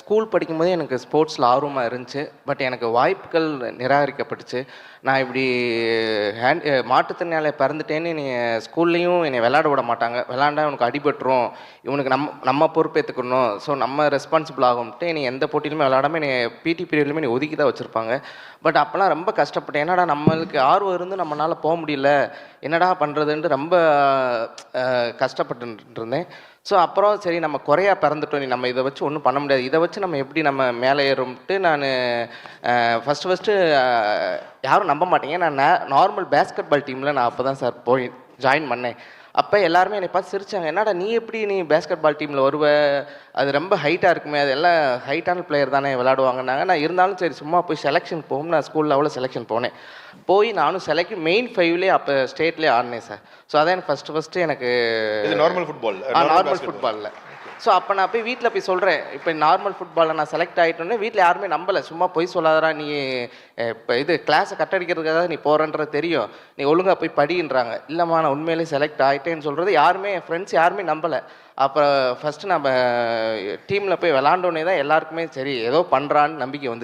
School படிக்கும்போதே எனக்கு ஸ்போர்ட்ஸில் ஆர்வமாக இருந்துச்சு. பட் எனக்கு வாய்ப்புகள் நிராகரிக்கப்பட்டுச்சு. நான் இப்படி மாற்றுத்திறனாளியா பிறந்துட்டேன்னு என்னைய ஸ்கூல்லேயும் என்னை விளையாட விட மாட்டாங்க. விளையாண்டா இவனுக்கு அடிபட்டுரும், இவனுக்கு நம்ம பொறுப்பேற்றுக்கணும், ஸோ நம்ம ரெஸ்பான்சிபிள் ஆகும்ட்டு என்னை எந்த போட்டியிலுமே விளையாடாமல் என்னை பிடி பீரியட்லையுமே என்னை ஒதுக்கி தான் வச்சுருப்பாங்க. பட் அப்போலாம் ரொம்ப கஷ்டப்பட்டேன். என்னடா நம்மளுக்கு ஆர்வம் இருந்து நம்மளால் போக முடியல, என்னடா பண்ணுறதுன்ட்டு ரொம்ப கஷ்டப்பட்டு இருந்தேன். ஸோ அப்புறம் சரி நம்ம குறையா பிறந்துட்டோம், நம்ம இதை வச்சு ஒன்றும் பண்ண முடியாது, இதை வச்சு நம்ம எப்படி நம்ம மேலே ஏறும்ட்டு நான் ஃபஸ்ட்டு யாரும் நம்ப மாட்டீங்க, நான் நார்மல் பேஸ்கெட் பால் டீமில் நான் அப்போ தான் சார் போய் ஜாயின் பண்ணேன். அப்போ எல்லாருமே என்னை பார்த்து சிரித்தாங்க, என்னடா நீ எப்படி பேஸ்கெட் பால் டீமில் வருவ, அது ரொம்ப ஹைட்டாக இருக்குமே, அது எல்லாம் ஹைட்டான பிளேயர் தானே விளையாடுவாங்கன்னாங்க. நான் இருந்தாலும் சரி சும்மா போய் செலெக்ஷன் போகும், நான் ஸ்கூல் லெவலில் செலெக்ஷன் போனேன். போய் நானும் மெயின் 5லேயே அப்போ ஸ்டேட்லேயே ஆடினேன் சார். ஸோ அதான் எனக்கு ஃபஸ்ட்டு எனக்கு நார்மல் ஃபுட்பால் நார்மல் ஃபுட்பாலில். ஸோ அப்போ நான் போய் வீட்டில் போய் சொல்கிறேன், இப்போ நார்மல் ஃபுட்பாலில் நான் செலக்ட் ஆகிட்டோன்னே வீட்டில் யாருமே நம்பலை. சும்மா போய் சொல்லாதடா நீ, இப்போ கிளாஸை கட்டடிக்கிறதுக்காக நீ போகிறன்றது தெரியும், நீ ஒழுங்காக போய் படின்றாங்க. இல்லைம்மா நான் உண்மையிலேயே செலக்ட் ஆகிட்டேன்னு சொல்கிறது யாருமே, என் ஃப்ரெண்ட்ஸ் யாருமே நம்பலை. அப்புறம் ஃபஸ்ட்டு நம்ம டீமில் போய் விளாண்டோன்னே தான் எல்லாருக்குமே சரி ஏதோ பண்ணுறான்னு நம்பிக்கை வந்துச்சு.